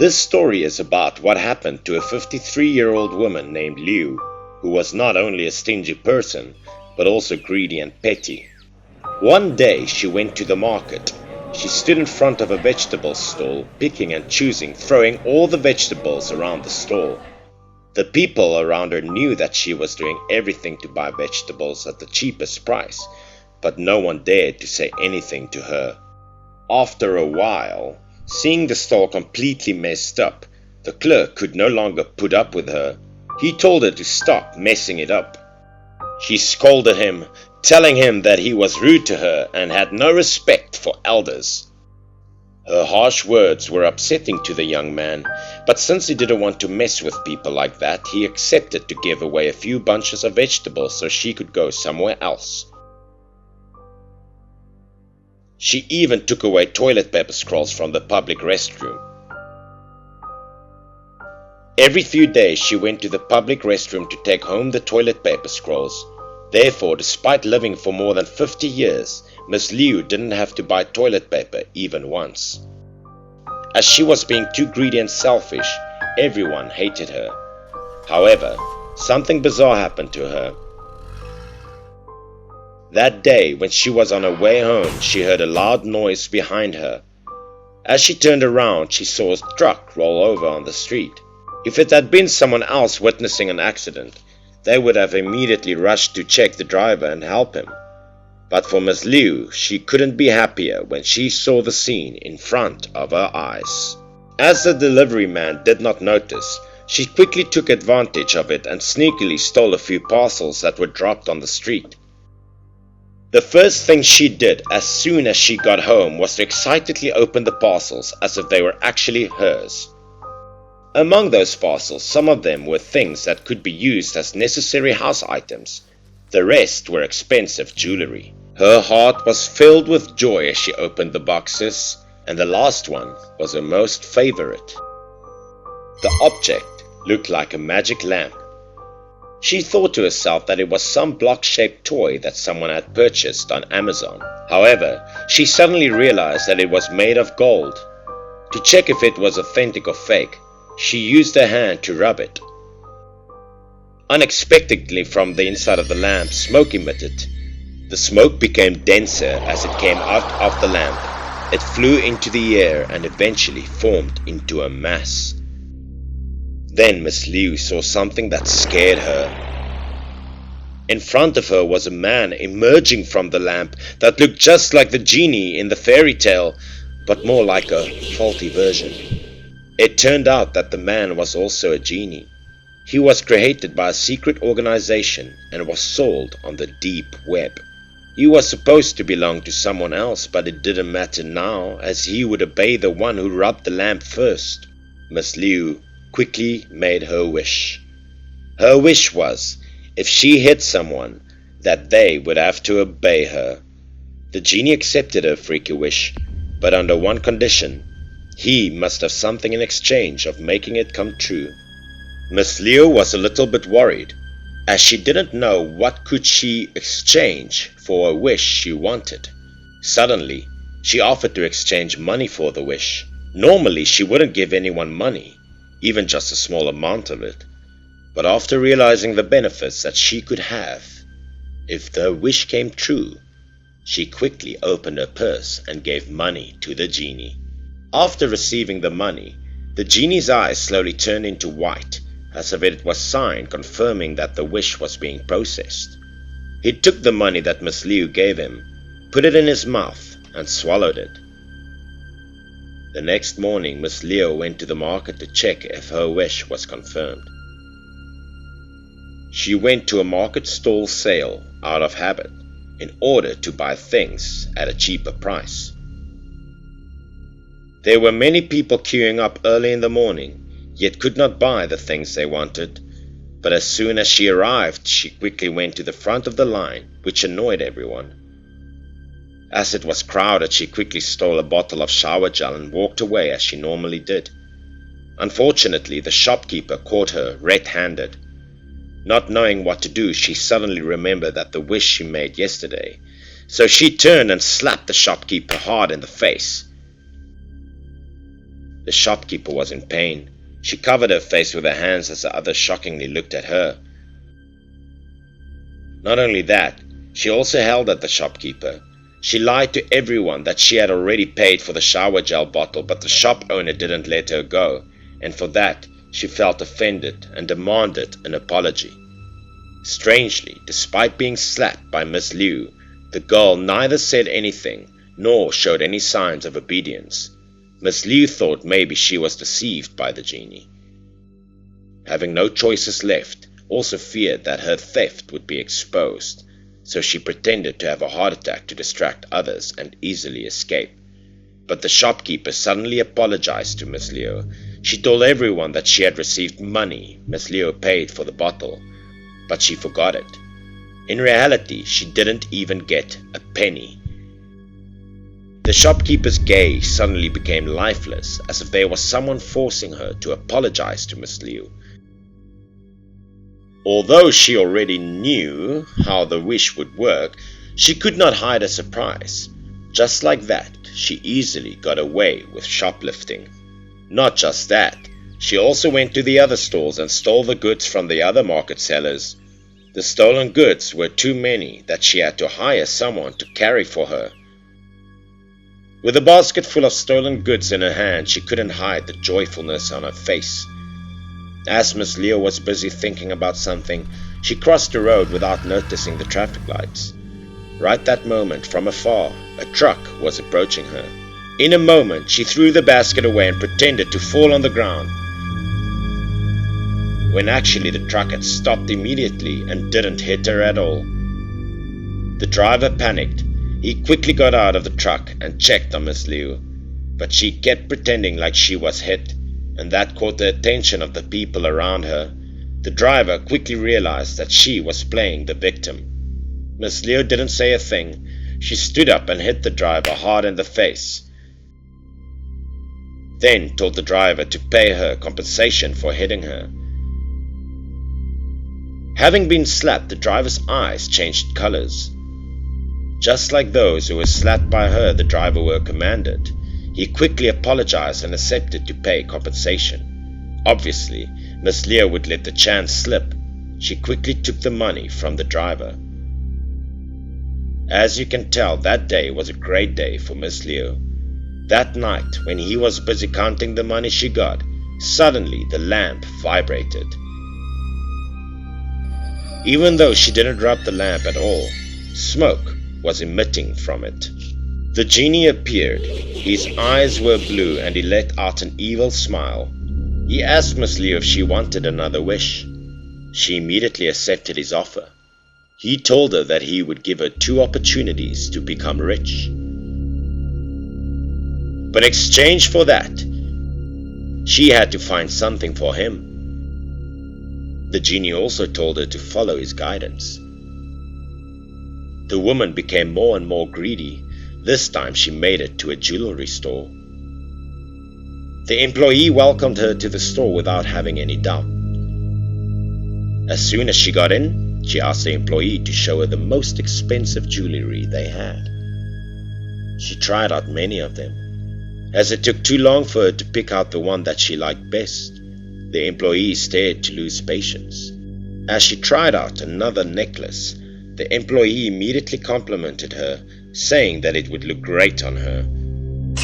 This story is about what happened to a 53-year-old woman named Liu, who was not only a stingy person, but also greedy and petty. One day she went to the market. She stood in front of a vegetable stall, picking and choosing, throwing all the vegetables around the stall. The people around her knew that she was doing everything to buy vegetables at the cheapest price, but no one dared to say anything to her. After a while, seeing the stall completely messed up, the clerk could no longer put up with her. He told her to stop messing it up. She scolded him, telling him that he was rude to her and had no respect for elders. Her harsh words were upsetting to the young man, but since he didn't want to mess with people like that, he accepted to give away a few bunches of vegetables so she could go somewhere else. She even took away toilet paper scrolls from the public restroom. Every few days she went to the public restroom to take home the toilet paper scrolls. Therefore, despite living for more than 50 years, Miss Liu didn't have to buy toilet paper even once. As she was being too greedy and selfish, everyone hated her. However, something bizarre happened to her. That day, when she was on her way home, she heard a loud noise behind her. As she turned around, she saw a truck roll over on the street. If it had been someone else witnessing an accident, they would have immediately rushed to check the driver and help him. But for Miss Liu, she couldn't be happier when she saw the scene in front of her eyes. As the delivery man did not notice, she quickly took advantage of it and sneakily stole a few parcels that were dropped on the street. The first thing she did as soon as she got home was to excitedly open the parcels as if they were actually hers. Among those parcels, some of them were things that could be used as necessary house items. The rest were expensive jewelry. Her heart was filled with joy as she opened the boxes, and the last one was her most favorite. The object looked like a magic lamp. She thought to herself that it was some block-shaped toy that someone had purchased on Amazon. However, she suddenly realized that it was made of gold. To check if it was authentic or fake, she used her hand to rub it. Unexpectedly, from the inside of the lamp, smoke emitted. The smoke became denser as it came out of the lamp. It flew into the air and eventually formed into a mass. Then Miss Liu saw something that scared her. In front of her was a man emerging from the lamp that looked just like the genie in the fairy tale, but more like a faulty version. It turned out that the man was also a genie. He was created by a secret organization and was sold on the deep web. He was supposed to belong to someone else, but it didn't matter now, as he would obey the one who rubbed the lamp first. Miss Liu quickly made her wish. Her wish was, if she hit someone, that they would have to obey her. The genie accepted her freaky wish, but under one condition. He must have something in exchange of making it come true. Miss Liu was a little bit worried, as she didn't know what could she exchange for a wish she wanted. Suddenly, she offered to exchange money for the wish. Normally, she wouldn't give anyone money, even just a small amount of it. But after realizing the benefits that she could have if the wish came true, she quickly opened her purse and gave money to the genie. After receiving the money, the genie's eyes slowly turned into white, as if it was a sign confirming that the wish was being processed. He took the money that Miss Liu gave him, put it in his mouth, and swallowed it. The next morning, Miss Liu went to the market to check if her wish was confirmed. She went to a market stall sale out of habit, in order to buy things at a cheaper price. There were many people queuing up early in the morning, yet could not buy the things they wanted. But as soon as she arrived, she quickly went to the front of the line, which annoyed everyone. As it was crowded, she quickly stole a bottle of shower gel and walked away as she normally did. Unfortunately, the shopkeeper caught her red-handed. Not knowing what to do, she suddenly remembered that the wish she made yesterday, so she turned and slapped the shopkeeper hard in the face. The shopkeeper was in pain. She covered her face with her hands as the others shockingly looked at her. Not only that, she also held at the shopkeeper. She lied to everyone that she had already paid for the shower gel bottle, but the shop owner didn't let her go, and for that she felt offended and demanded an apology. Strangely, despite being slapped by Miss Liu, the girl neither said anything nor showed any signs of obedience. Miss Liu thought maybe she was deceived by the genie. Having no choices left, also feared that her theft would be exposed, so she pretended to have a heart attack to distract others and easily escape. But the shopkeeper suddenly apologized to Miss Liu. She told everyone that she had received money Miss Liu paid for the bottle, but she forgot it. In reality, she didn't even get a penny. The shopkeeper's gaze suddenly became lifeless, as if there was someone forcing her to apologize to Miss Liu. Although she already knew how the wish would work, she could not hide her surprise. Just like that, she easily got away with shoplifting. Not just that, she also went to the other stores and stole the goods from the other market sellers. The stolen goods were too many that she had to hire someone to carry for her. With a basket full of stolen goods in her hand, she couldn't hide the joyfulness on her face. As Miss Liu was busy thinking about something, she crossed the road without noticing the traffic lights. Right that moment, from afar, a truck was approaching her. In a moment, she threw the basket away and pretended to fall on the ground, when actually the truck had stopped immediately and didn't hit her at all. The driver panicked. He quickly got out of the truck and checked on Miss Liu, but she kept pretending like she was hit, and that caught the attention of the people around her. The driver quickly realized that she was playing the victim. Miss Liu didn't say a thing. She stood up and hit the driver hard in the face, then told the driver to pay her compensation for hitting her. Having been slapped, the driver's eyes changed colors. Just like those who were slapped by her, the driver were commanded. He quickly apologized and accepted to pay compensation. Obviously, Miss Liu would let the chance slip. She quickly took the money from the driver. As you can tell, that day was a great day for Miss Liu. That night, when he was busy counting the money she got, suddenly the lamp vibrated. Even though she didn't rub the lamp at all, smoke was emitting from it. The genie appeared. His eyes were blue and he let out an evil smile. He asked Miss Liu if she wanted another wish. She immediately accepted his offer. He told her that he would give her 2 opportunities to become rich. But in exchange for that, she had to find something for him. The genie also told her to follow his guidance. The woman became more and more greedy. This time she made it to a jewelry store. The employee welcomed her to the store without having any doubt. As soon as she got in, she asked the employee to show her the most expensive jewelry they had. She tried out many of them. As it took too long for her to pick out the one that she liked best, the employee stared to lose patience. As she tried out another necklace, the employee immediately complimented her, saying that it would look great on her.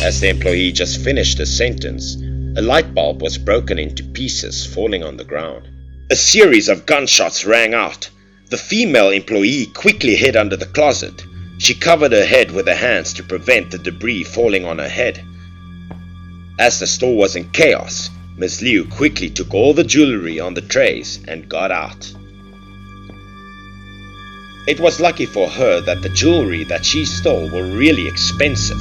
As the employee just finished a sentence, a light bulb was broken into pieces, falling on the ground. A series of gunshots rang out. The female employee quickly hid under the closet. She covered her head with her hands to prevent the debris falling on her head. As the store was in chaos, Miss Liu quickly took all the jewelry on the trays and got out. It was lucky for her that the jewelry that she stole were really expensive.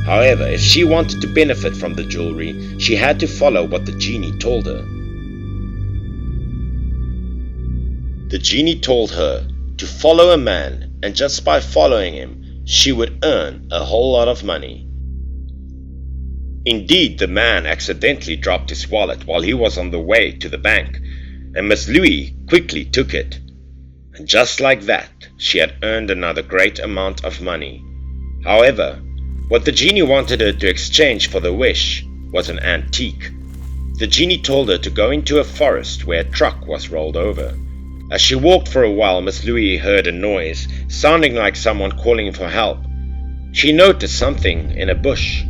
However, if she wanted to benefit from the jewelry, she had to follow what the genie told her. The genie told her to follow a man, and just by following him, she would earn a whole lot of money. Indeed, the man accidentally dropped his wallet while he was on the way to the bank, and Miss Liu quickly took it. And just like that, she had earned another great amount of money. However, what the genie wanted her to exchange for the wish was an antique. The genie told her to go into a forest where a truck was rolled over. As she walked for a while, Miss Louis heard a noise, sounding like someone calling for help. She noticed something in a bush.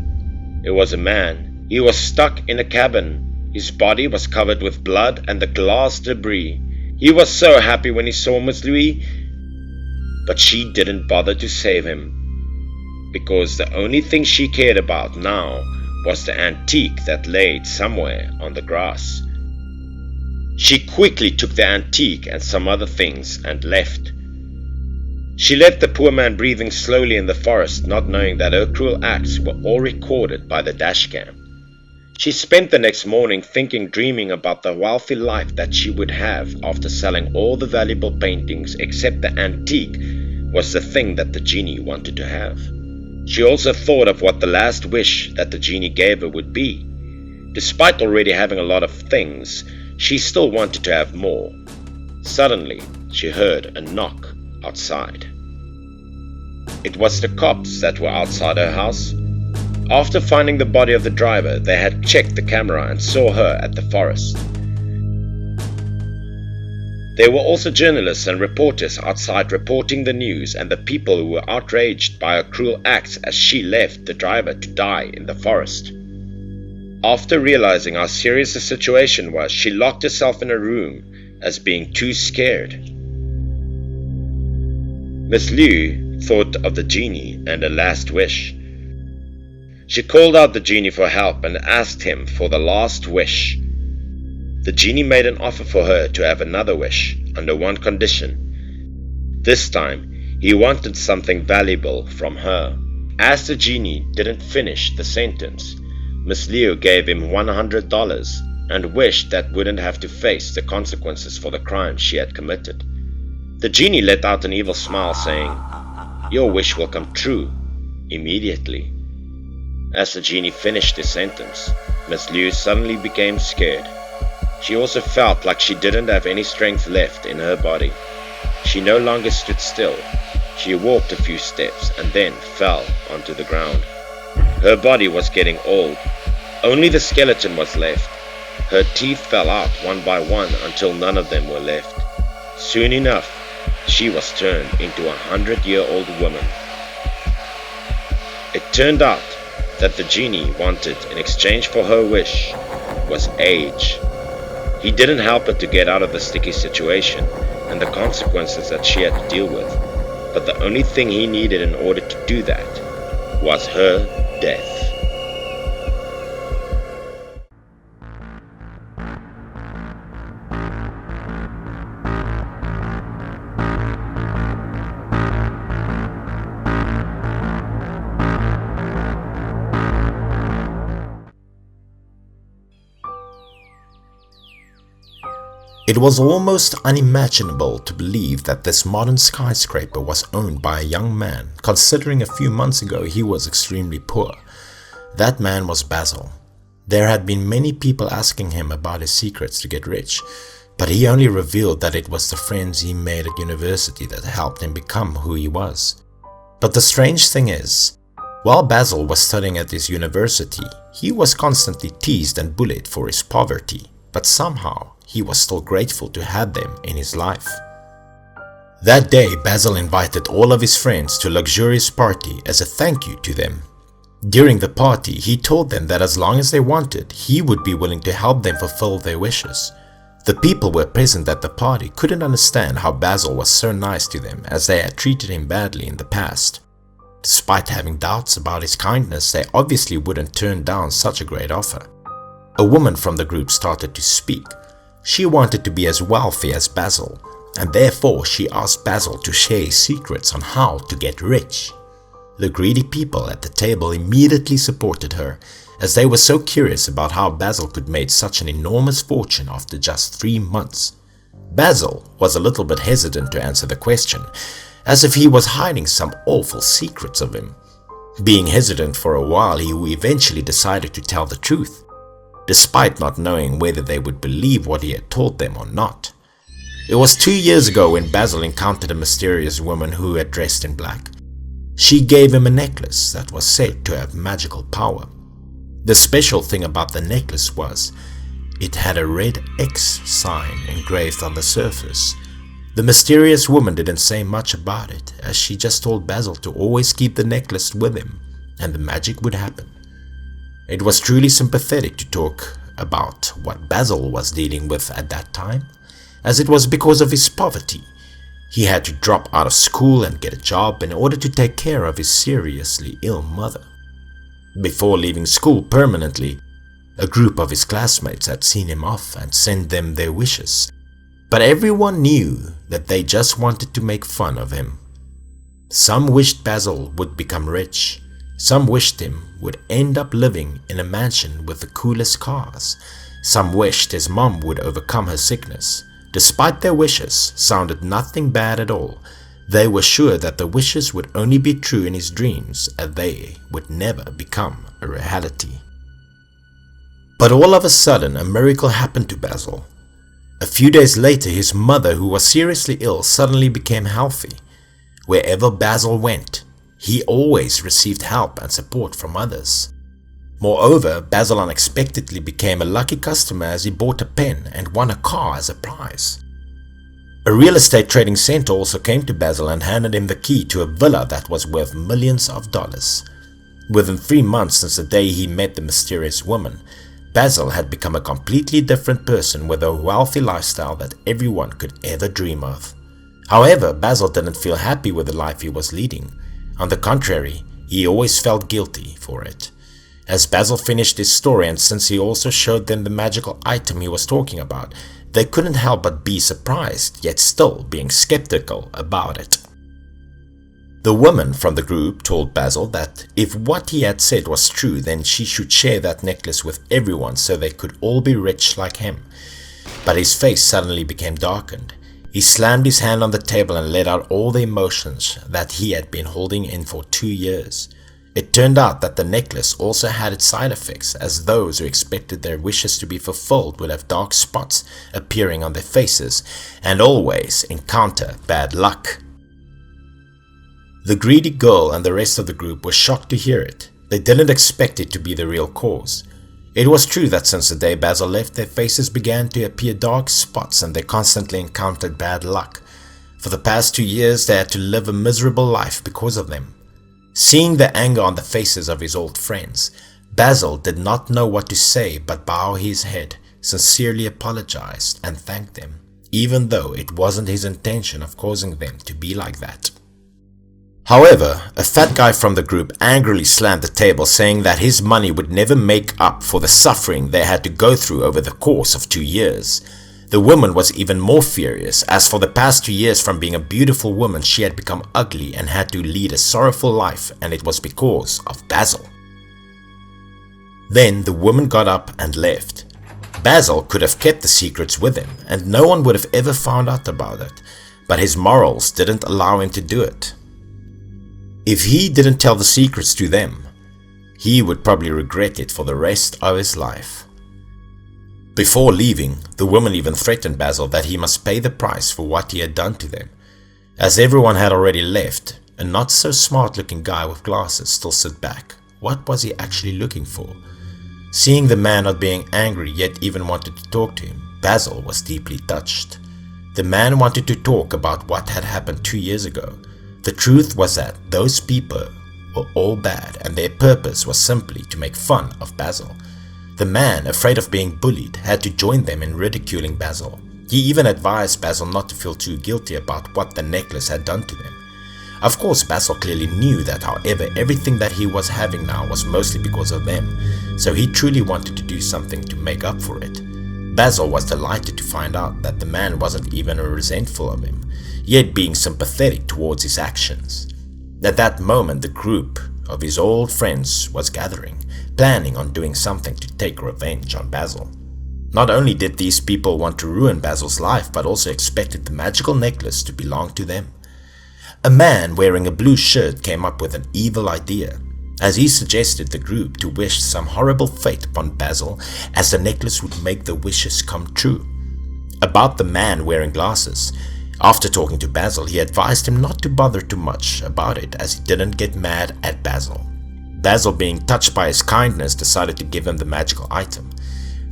It was a man. He was stuck in a cabin. His body was covered with blood and the glass debris. He was so happy when he saw Miss Louis, but she didn't bother to save him, because the only thing she cared about now was the antique that laid somewhere on the grass. She quickly took the antique and some other things and left. She left the poor man breathing slowly in the forest, not knowing that her cruel acts were all recorded by the dashcam. She spent the next morning dreaming about the wealthy life that she would have after selling all the valuable paintings except the antique was the thing that the genie wanted to have. She also thought of what the last wish that the genie gave her would be. Despite already having a lot of things, she still wanted to have more. Suddenly, she heard a knock outside. It was the cops that were outside her house. After finding the body of the driver, they had checked the camera and saw her at the forest. There were also journalists and reporters outside reporting the news and the people who were outraged by her cruel acts as she left the driver to die in the forest. After realizing how serious the situation was, she locked herself in a room as being too scared. Miss Liu thought of the genie and her last wish. She called out the genie for help and asked him for the last wish. The genie made an offer for her to have another wish under one condition. This time, he wanted something valuable from her. As the genie didn't finish the sentence, Miss Liu gave him $100 and wished that wouldn't have to face the consequences for the crime she had committed. The genie let out an evil smile, saying, "Your wish will come true immediately." As the genie finished his sentence, Miss Liu suddenly became scared. She also felt like she didn't have any strength left in her body. She no longer stood still. She walked a few steps and then fell onto the ground. Her body was getting old. Only the skeleton was left. Her teeth fell out one by one until none of them were left. Soon enough, she was turned into a 100-year-old woman. It turned out that the genie wanted in exchange for her wish was age. He didn't help her to get out of the sticky situation and the consequences that she had to deal with, but the only thing he needed in order to do that was her death. It was almost unimaginable to believe that this modern skyscraper was owned by a young man, considering a few months ago he was extremely poor. That man was Basil. There had been many people asking him about his secrets to get rich, but he only revealed that it was the friends he made at university that helped him become who he was. But the strange thing is, while Basil was studying at his university, he was constantly teased and bullied for his poverty, but somehow he was still grateful to have them in his life. That day, Basil invited all of his friends to a luxurious party as a thank you to them. During the party, he told them that as long as they wanted, he would be willing to help them fulfill their wishes. The people who were present at the party couldn't understand how Basil was so nice to them, as they had treated him badly in the past. Despite having doubts about his kindness, they obviously wouldn't turn down such a great offer. A woman from the group started to speak. She wanted to be as wealthy as Basil, and therefore she asked Basil to share his secrets on how to get rich. The greedy people at the table immediately supported her, as they were so curious about how Basil could make such an enormous fortune after just 3 months. Basil was a little bit hesitant to answer the question, as if he was hiding some awful secrets of him. Being hesitant for a while, he eventually decided to tell the truth, despite not knowing whether they would believe what he had told them or not. It was 2 years ago when Basil encountered a mysterious woman who had dressed in black. She gave him a necklace that was said to have magical power. The special thing about the necklace was it had a red X sign engraved on the surface. The mysterious woman didn't say much about it, as she just told Basil to always keep the necklace with him, and the magic would happen. It was truly sympathetic to talk about what Basil was dealing with at that time, as it was because of his poverty. He had to drop out of school and get a job in order to take care of his seriously ill mother. Before leaving school permanently, a group of his classmates had seen him off and sent them their wishes, but everyone knew that they just wanted to make fun of him. Some wished Basil would become rich, some wished him would end up living in a mansion with the coolest cars, some wished his mom would overcome her sickness. Despite their wishes sounded nothing bad at all, they were sure that the wishes would only be true in his dreams and they would never become a reality. But all of a sudden, a miracle happened to Basil. A few days later, his mother, who was seriously ill, suddenly became healthy. Wherever Basil went, he always received help and support from others. Moreover, Basil unexpectedly became a lucky customer as he bought a pen and won a car as a prize. A real estate trading center also came to Basil and handed him the key to a villa that was worth millions of dollars. Within 3 months since the day he met the mysterious woman, Basil had become a completely different person with a wealthy lifestyle that everyone could ever dream of. However, Basil didn't feel happy with the life he was leading. On the contrary, he always felt guilty for it. As Basil finished his story, and since he also showed them the magical item he was talking about, they couldn't help but be surprised, yet still being skeptical about it. The woman from the group told Basil that if what he had said was true, then she should share that necklace with everyone so they could all be rich like him. But his face suddenly became darkened. He slammed his hand on the table and let out all the emotions that he had been holding in for 2 years. It turned out that the necklace also had its side effects, as those who expected their wishes to be fulfilled would have dark spots appearing on their faces and always encounter bad luck. The greedy girl and the rest of the group were shocked to hear it. They didn't expect it to be the real cause. It was true that since the day Basil left, their faces began to appear dark spots and they constantly encountered bad luck. For the past 2 years, they had to live a miserable life because of them. Seeing the anger on the faces of his old friends, Basil did not know what to say but bow his head, sincerely apologized and thanked them, even though it wasn't his intention of causing them to be like that. However, a fat guy from the group angrily slammed the table, saying that his money would never make up for the suffering they had to go through over the course of 2 years. The woman was even more furious, as for the past 2 years from being a beautiful woman she had become ugly and had to lead a sorrowful life, and it was because of Basil. Then the woman got up and left. Basil could have kept the secrets with him and no one would have ever found out about it, but his morals didn't allow him to do it. If he didn't tell the secrets to them, he would probably regret it for the rest of his life. Before leaving, the woman even threatened Basil that he must pay the price for what he had done to them. As everyone had already left, a not so smart looking guy with glasses still stood back. What was he actually looking for? Seeing the man not being angry yet even wanted to talk to him, Basil was deeply touched. The man wanted to talk about what had happened 2 years ago. The truth was that those people were all bad and their purpose was simply to make fun of Basil. The man, afraid of being bullied, had to join them in ridiculing Basil. He even advised Basil not to feel too guilty about what the necklace had done to them. Of course, Basil clearly knew that, however, everything that he was having now was mostly because of them, so he truly wanted to do something to make up for it. Basil was delighted to find out that the man wasn't even resentful of him, yet being sympathetic towards his actions. At that moment, the group of his old friends was gathering, planning on doing something to take revenge on Basil. Not only did these people want to ruin Basil's life, but also expected the magical necklace to belong to them. A man wearing a blue shirt came up with an evil idea, as he suggested the group to wish some horrible fate upon Basil, as the necklace would make the wishes come true. About the man wearing glasses, after talking to Basil, he advised him not to bother too much about it as he didn't get mad at Basil. Basil, being touched by his kindness, decided to give him the magical item.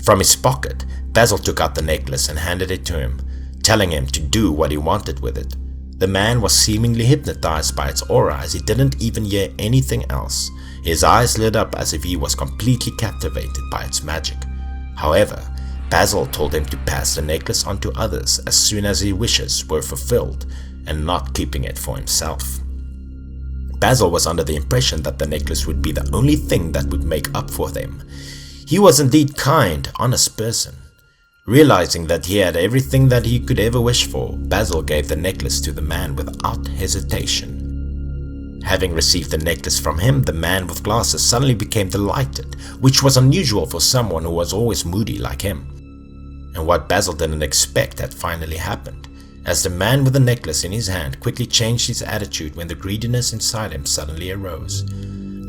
From his pocket, Basil took out the necklace and handed it to him, telling him to do what he wanted with it. The man was seemingly hypnotized by its aura, as he didn't even hear anything else. His eyes lit up as if he was completely captivated by its magic. However, Basil told him to pass the necklace on to others as soon as his wishes were fulfilled, and not keeping it for himself. Basil was under the impression that the necklace would be the only thing that would make up for them. He was indeed a kind, honest person. Realizing that he had everything that he could ever wish for, Basil gave the necklace to the man without hesitation. Having received the necklace from him, the man with glasses suddenly became delighted, which was unusual for someone who was always moody like him. And what Basil didn't expect had finally happened, as the man with the necklace in his hand quickly changed his attitude when the greediness inside him suddenly arose.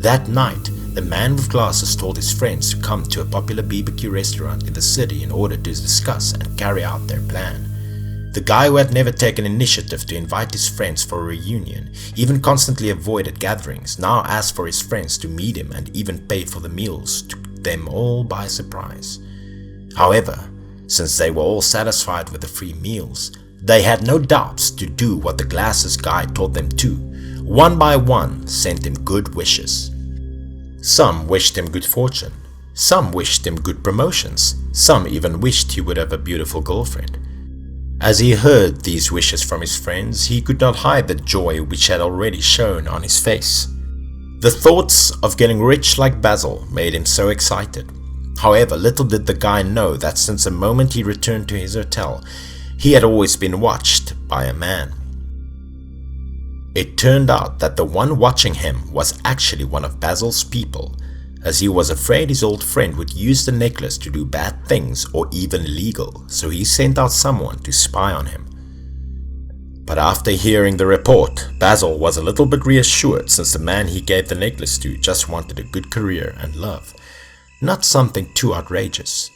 That night, the man with glasses told his friends to come to a popular BBQ restaurant in the city in order to discuss and carry out their plan. The guy who had never taken initiative to invite his friends for a reunion, even constantly avoided gatherings, now asked for his friends to meet him and even pay for the meals, took them all by surprise. However, since they were all satisfied with the free meals, they had no doubts to do what the glasses guy told them to. One by one sent him good wishes. Some wished him good fortune, some wished him good promotions, some even wished he would have a beautiful girlfriend. As he heard these wishes from his friends, he could not hide the joy which had already shown on his face. The thoughts of getting rich like Basil made him so excited. However, little did the guy know that since the moment he returned to his hotel, he had always been watched by a man. It turned out that the one watching him was actually one of Basil's people, as he was afraid his old friend would use the necklace to do bad things or even illegal, so he sent out someone to spy on him. But after hearing the report, Basil was a little bit reassured, since the man he gave the necklace to just wanted a good career and love, not something too outrageous.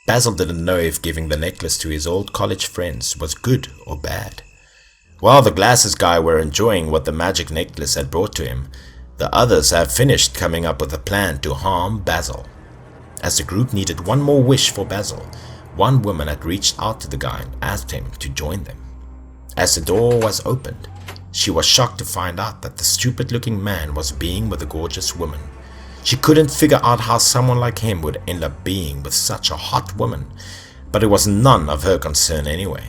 Basil didn't know if giving the necklace to his old college friends was good or bad. While the glasses guy were enjoying what the magic necklace had brought to him, the others had finished coming up with a plan to harm Basil. As the group needed one more wish for Basil, one woman had reached out to the guy and asked him to join them. As the door was opened, she was shocked to find out that the stupid-looking man was being with a gorgeous woman. She couldn't figure out how someone like him would end up being with such a hot woman, but it was none of her concern anyway.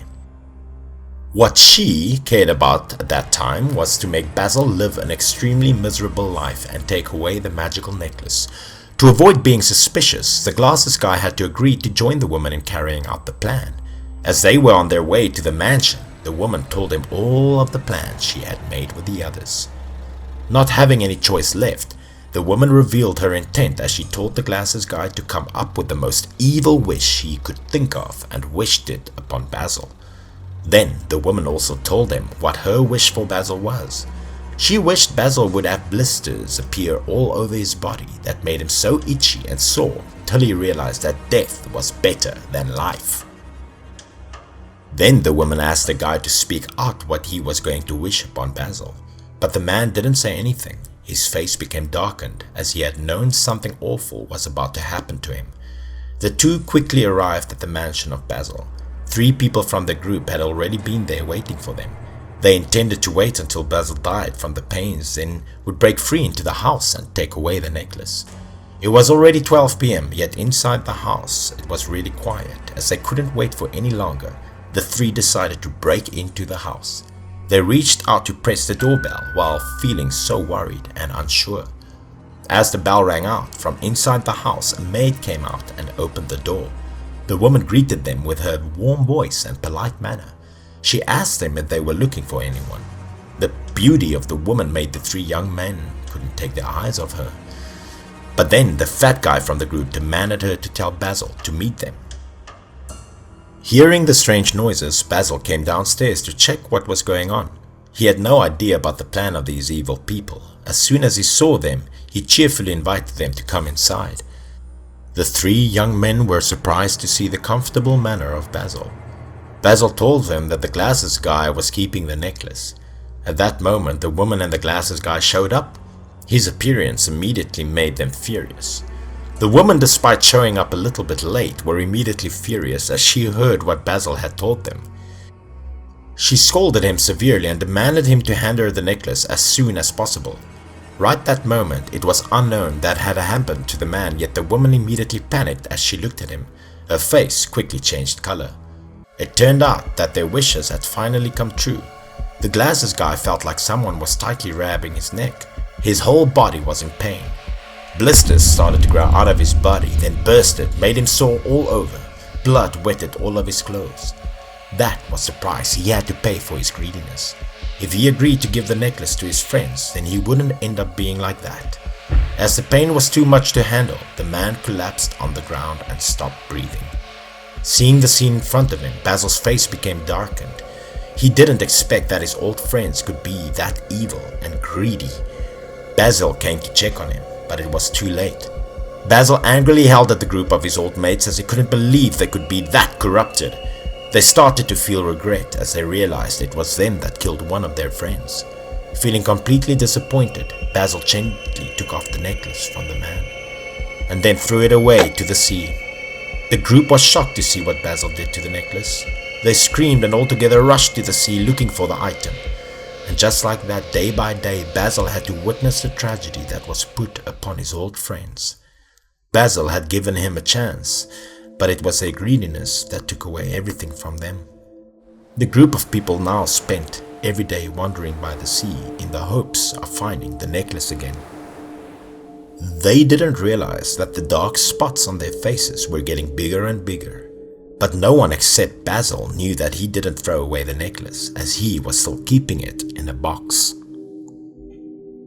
What she cared about at that time was to make Basil live an extremely miserable life and take away the magical necklace. To avoid being suspicious, the glasses guy had to agree to join the woman in carrying out the plan. As they were on their way to the mansion, the woman told him all of the plans she had made with the others. Not having any choice left, the woman revealed her intent as she told the glasses guy to come up with the most evil wish he could think of and wished it upon Basil. Then the woman also told him what her wish for Basil was. She wished Basil would have blisters appear all over his body that made him so itchy and sore till he realized that death was better than life. Then the woman asked the guy to speak out what he was going to wish upon Basil, but the man didn't say anything. His face became darkened as he had known something awful was about to happen to him. The two quickly arrived at the mansion of Basil. 3 people from the group had already been there waiting for them. They intended to wait until Basil died from the pains, then would break free into the house and take away the necklace. It was already 12 p.m, yet inside the house it was really quiet. As they couldn't wait for any longer, the 3 decided to break into the house. They reached out to press the doorbell while feeling so worried and unsure. As the bell rang out, from inside the house a maid came out and opened the door. The woman greeted them with her warm voice and polite manner. She asked them if they were looking for anyone. The beauty of the woman made the 3 young men couldn't take their eyes off her. But then the fat guy from the group demanded her to tell Basil to meet them. Hearing the strange noises, Basil came downstairs to check what was going on. He had no idea about the plan of these evil people. As soon as he saw them, he cheerfully invited them to come inside. The 3 young men were surprised to see the comfortable manner of Basil. Basil told them that the glasses guy was keeping the necklace. At that moment, the woman and the glasses guy showed up. His appearance immediately made them furious. The women, despite showing up a little bit late, were immediately furious as she heard what Basil had told them. She scolded him severely and demanded him to hand her the necklace as soon as possible. Right that moment, it was unknown that had happened to the man, yet the woman immediately panicked as she looked at him. Her face quickly changed color. It turned out that their wishes had finally come true. The glasses guy felt like someone was tightly grabbing his neck. His whole body was in pain. Blisters started to grow out of his body, then bursted, made him sore all over. Blood wetted all of his clothes. That was the price he had to pay for his greediness. If he agreed to give the necklace to his friends, then he wouldn't end up being like that. As the pain was too much to handle, the man collapsed on the ground and stopped breathing. Seeing the scene in front of him, Basil's face became darkened. He didn't expect that his old friends could be that evil and greedy. Basil came to check on him, but it was too late. Basil angrily held at the group of his old mates as he couldn't believe they could be that corrupted. They started to feel regret as they realized it was them that killed one of their friends. Feeling completely disappointed, Basil gently took off the necklace from the man and then threw it away to the sea. The group was shocked to see what Basil did to the necklace. They screamed and all together rushed to the sea looking for the item. And just like that, day by day, Basil had to witness the tragedy that was put upon his old friends. Basil had given him a chance, but it was their greediness that took away everything from them. The group of people now spent every day wandering by the sea in the hopes of finding the necklace again. They didn't realize that the dark spots on their faces were getting bigger and bigger, but no one except Basil knew that he didn't throw away the necklace, as he was still keeping it in a box.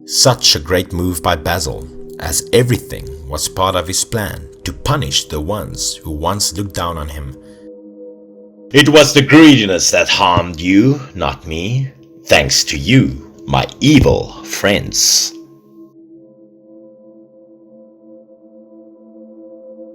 Such a great move by Basil, as everything was part of his plan to punish the ones who once looked down on him. It was the greediness that harmed you, not me. Thanks to you, my evil friends.